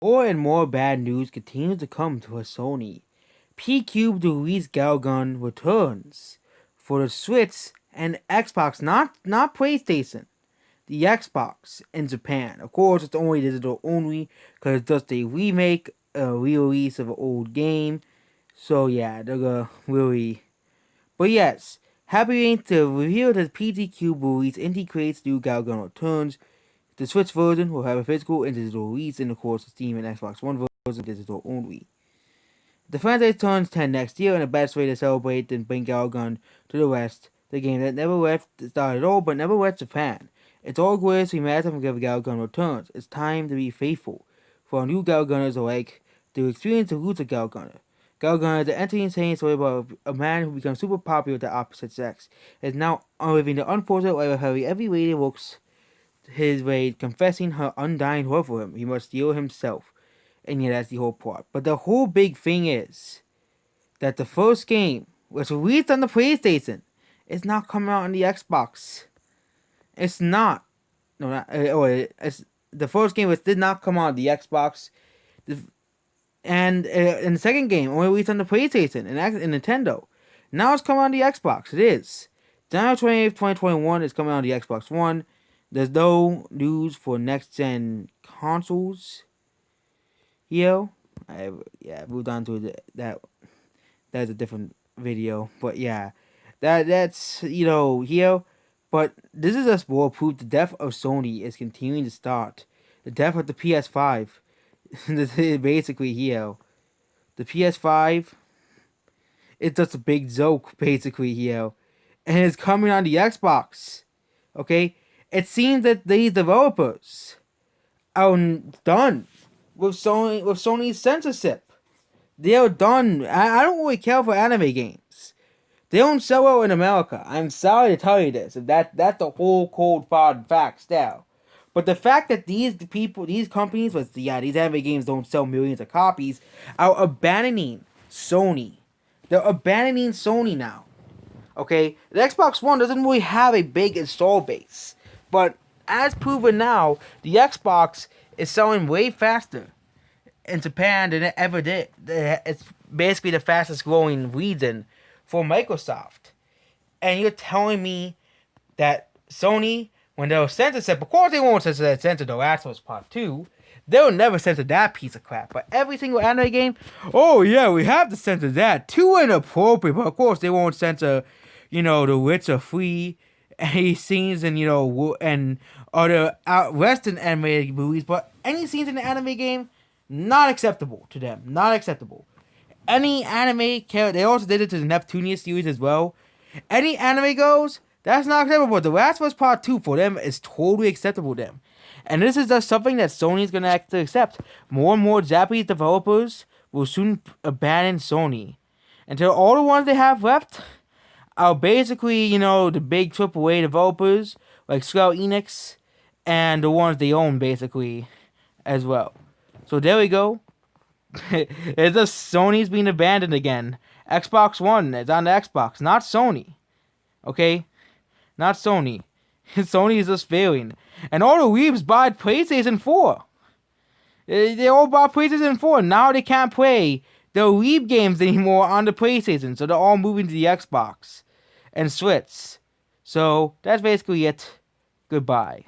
More and more bad news continues to come to us Sony. P-Cube Luis Galgun returns for the Switch and Xbox, not PlayStation. The Xbox in Japan. Of course, it's only digital only because it's just a remake, a re-release of an old game. So yeah, they're gonna really. But yes, happy to reveal that PT Cube release integrates new Galgun returns. The Switch version will have a physical and digital release, and of course, the Steam and Xbox One version digital only. The franchise turns 10 next year, and the best way to celebrate and bring Galgun to the West, the game that never left the start at all, but never left Japan. It's all glorious remaster from Galgun returns. It's time to be faithful. For our new Galgunners alike, to experience the roots of Galgunner. Galgunner is an entertaining story about a man who becomes super popular with the opposite sex. Is now living the unfortunate life of Harry. Every lady looks his way, confessing her undying love for him. He must steal himself. And yeah, that's the whole plot. But the whole big thing is that the first game was released on the PlayStation. It's not coming out on the Xbox. It's not. No, not. It's the first game did not come out on the Xbox. And the second game only released on the PlayStation and Nintendo. Now it's coming on the Xbox. It is. January 28th, 2021 is coming on the Xbox One. There's no news for next gen consoles. Here, I moved on to that's a different video, but yeah, that's here. But this is just more proof the death of Sony is continuing to start. The death of the PS5. This is basically here. The PS5 it's just a big joke basically here, and it's coming on the Xbox. Okay, it seems that these developers are done with Sony's censorship. They're done. I don't really care for anime games. They don't sell well in America. I'm sorry to tell you this. That's the whole cold hard fact still. But the fact that these companies, these anime games don't sell millions of copies, are abandoning Sony. They're abandoning Sony now. Okay, the Xbox One doesn't really have a big install base, but as proven now, the Xbox is selling way faster in Japan than it ever did. It's basically the fastest growing region for Microsoft. And you're telling me that Sony, when they'll censorship, of course they won't censor The Last of Us Part 2. They'll never censor that piece of crap. But every single anime game, oh yeah, we have to censor that. Too inappropriate. But of course they won't censor, The Witcher 3, any scenes and and other Western animated movies, but any scenes in the anime game, not acceptable to them. Not acceptable. Any anime character, they also did it to the Neptunia series as well. Any anime goes, that's not acceptable. The Last of Us Part 2 for them is totally acceptable to them. And this is just something that Sony's gonna have to accept. More and more Japanese developers will soon abandon Sony. Until all the ones they have left are basically, the big AAA developers like Square Enix and the ones they own basically as well. So there we go. It's just Sony's being abandoned again. Xbox One is on the Xbox, not Sony. Okay? Not Sony. Sony is just failing. And all the weebs bought PlayStation 4. They all bought PlayStation 4. Now they can't play the weeb games anymore on the PlayStation. So they're all moving to the Xbox and Switch. So that's basically it. Goodbye.